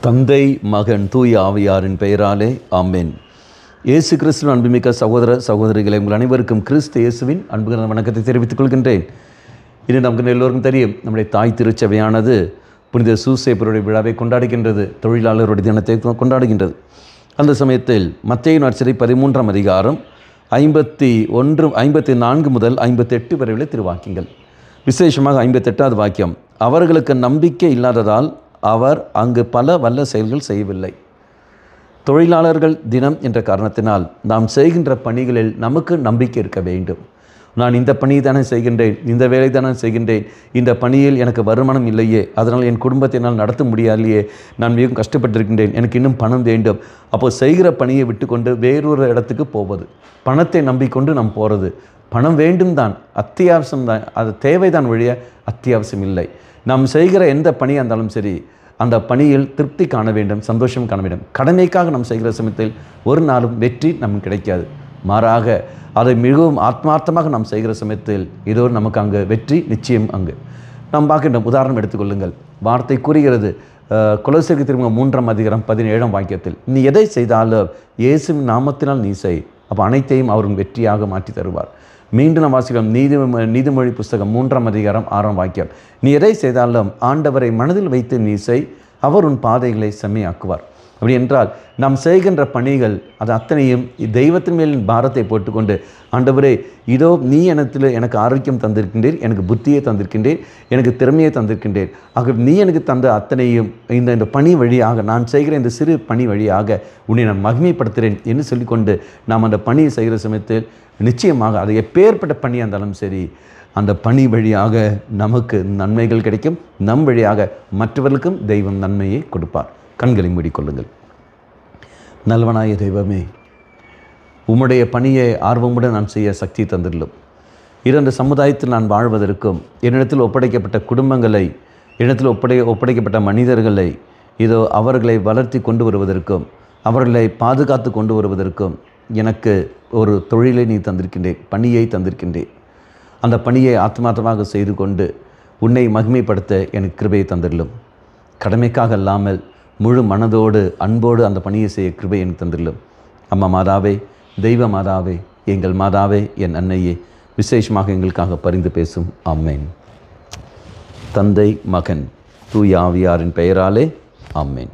தந்தை மகன் தூய ஆவியாரின் பெயராலே ஆமென். இயேசு கிறிஸ்துவின் அன்புமிக்க சகோதர சகோதரிகளை உங்கள் அனைவருக்கும் கிறிஸ்து இயேசுவின் அன்புகிற வணக்கத்தை தெரிவித்துக் கொள்கின்றேன். இது நமக்கு எல்லோருக்கும் தெரியும், நம்முடைய தாய் திருச்சபையானது புனித சூசேப்பருடைய விழாவை கொண்டாடுகின்றது, தொழிலாளருடைய தினத்தை கொண்டாடுகின்றது. அந்த சமயத்தில் மத்தேயு நற்செய்தி 13ஆம் அதிகாரம் 54 முதல் 58 வரை உள்ள திருவாக்கியங்கள், விசேஷமாக 58வது வாக்கியம், அவர்களுக்கு நம்பிக்கை இல்லாததால் அவர் அங்கு பல வல்ல செயல்கள் செய்யவில்லை. தொழிலாளர்கள் தினம் என்ற காரணத்தினால் நாம் செய்கின்ற பணிகளில் நமக்கு நம்பிக்கை இருக்க வேண்டும். நான் இந்த பணியை தானே செய்கின்றேன், இந்த வேலை தானே செய்கின்றேன், இந்த பணியில் எனக்கு வருமானம் இல்லையே, அதனால் என் குடும்பத்தை நான் நடத்த முடியாதையே, நான் மிகவும் கஷ்டப்பட்டிருக்கின்றேன், எனக்கு இன்னும் பணம் வேண்டும். அப்போது செய்கிற பணியை விட்டு கொண்டு வேறொரு இடத்துக்கு போவது, பணத்தை நம்பிக்கொண்டு நாம் போகிறது. பணம் வேண்டும் தான், அத்தியாவசியம் தான், அது தேவைதான் ஒழிய அத்தியாவசியம் இல்லை. நாம் செய்கிற எந்த பணியாக இருந்தாலும் சரி, அந்த பணியில் திருப்தி காண வேண்டும், சந்தோஷம் காண வேண்டும். கடமைக்காக நாம் செய்கிற சமயத்தில் ஒரு நாளும் வெற்றி நமக்கு கிடைக்காது. மாறாக அதை மிகவும் ஆத்மார்த்தமாக நாம் செய்கிற சமயத்தில் இதோ நமக்கு அங்கு வெற்றி நிச்சயம். அங்கு நாம் பார்க்கின்றோம். உதாரணம் எடுத்துக்கொள்ளுங்கள். வார்த்தை கூறுகிறது, கொலோசியருக்கு திரும்ப 3ஆம் அதிகாரம் 17ஆம் வாக்கியத்தில், நீ எதை செய்தாலும் இயேசுவின் நாமத்தினால் நீ செய், அப்போ அனைத்தையும் அவரும் வெற்றியாக மாற்றி தருவார். மீண்டும் நாம் வாசிக்கிறோம் நீதிமொழி புஸ்தகம் 3ஆம் அதிகாரம் 6ஆம் வாக்கியம், நீ எதை செய்தாலும் ஆண்டவரை மனதில் வைத்து நீ செய், அவர் உன் பாதைகளை செம்மையாக்குவார். அப்படி என்றால் நாம் செய்கின்ற பணிகள் அது அத்தனையும் தெய்வத்தின் மேல் பாரத்தை போட்டுக்கொண்டு, ஆண்டவரே இதோ நீ எனக்கு ஆரோக்கியம் தந்திருக்கின்றீர், எனக்கு புத்தியை தந்திருக்கின்றேன், எனக்கு திறமையை தந்திருக்கின்றேன், ஆக நீ எனக்கு தந்த அத்தனையும் இந்த பணி வழியாக, நான் செய்கிற இந்த சிறு பணி வழியாக உன்னை நான் மகிமைப்படுத்துகிறேன் என்று சொல்லிக்கொண்டு நாம் அந்த பணியை செய்கிற சமயத்தில் நிச்சயமாக அது எப்பேற்பட்ட பணியாக இருந்தாலும் சரி, அந்த பணி வழியாக நமக்கு நன்மைகள் கிடைக்கும், நம் வழியாக மற்றவர்களுக்கும் தெய்வம் நன்மையை கொடுப்பார். கண்களை மூடிக்கொள்ளுங்கள். நல்லவனாய தெய்வமே, உம்முடைய பணியை ஆர்வமுடன் நான் செய்ய சக்தி தந்துள்ளோம். இரண்டு சமுதாயத்தில் நான் வாழ்வதற்கும், என்னிடத்தில் ஒப்படைக்கப்பட்ட குடும்பங்களை, என்னிடத்தில் ஒப்படைக்கப்பட்ட மனிதர்களை இதோ அவர்களை வளர்த்தி கொண்டு வருவதற்கும், அவர்களை பாதுகாத்து கொண்டு வருவதற்கும் எனக்கு ஒரு தொழிலை நீ தந்திருக்கின்றேன், பணியை தந்திருக்கின்றேன். அந்த பணியை ஆத்மார்த்தமாக செய்து கொண்டு உன்னை மகிமைப்படுத்த எனக்கு கிருபையை தந்துள்ளோம். கடமைக்காக அல்லாமல் முழு மனதோடு அன்போடு அந்த பணியை செய்ய கிருபை எனக்கு தந்துள்ளோம். அம்மா மாதாவே, தெய்வ மாதாவே, எங்கள் மாதாவே, என் அன்னையே, விசேஷமாக எங்களுக்காக பரிந்து பேசும். ஆமென். தந்தை மகன் தூய ஆவியாரின் பெயராலே ஆமென்.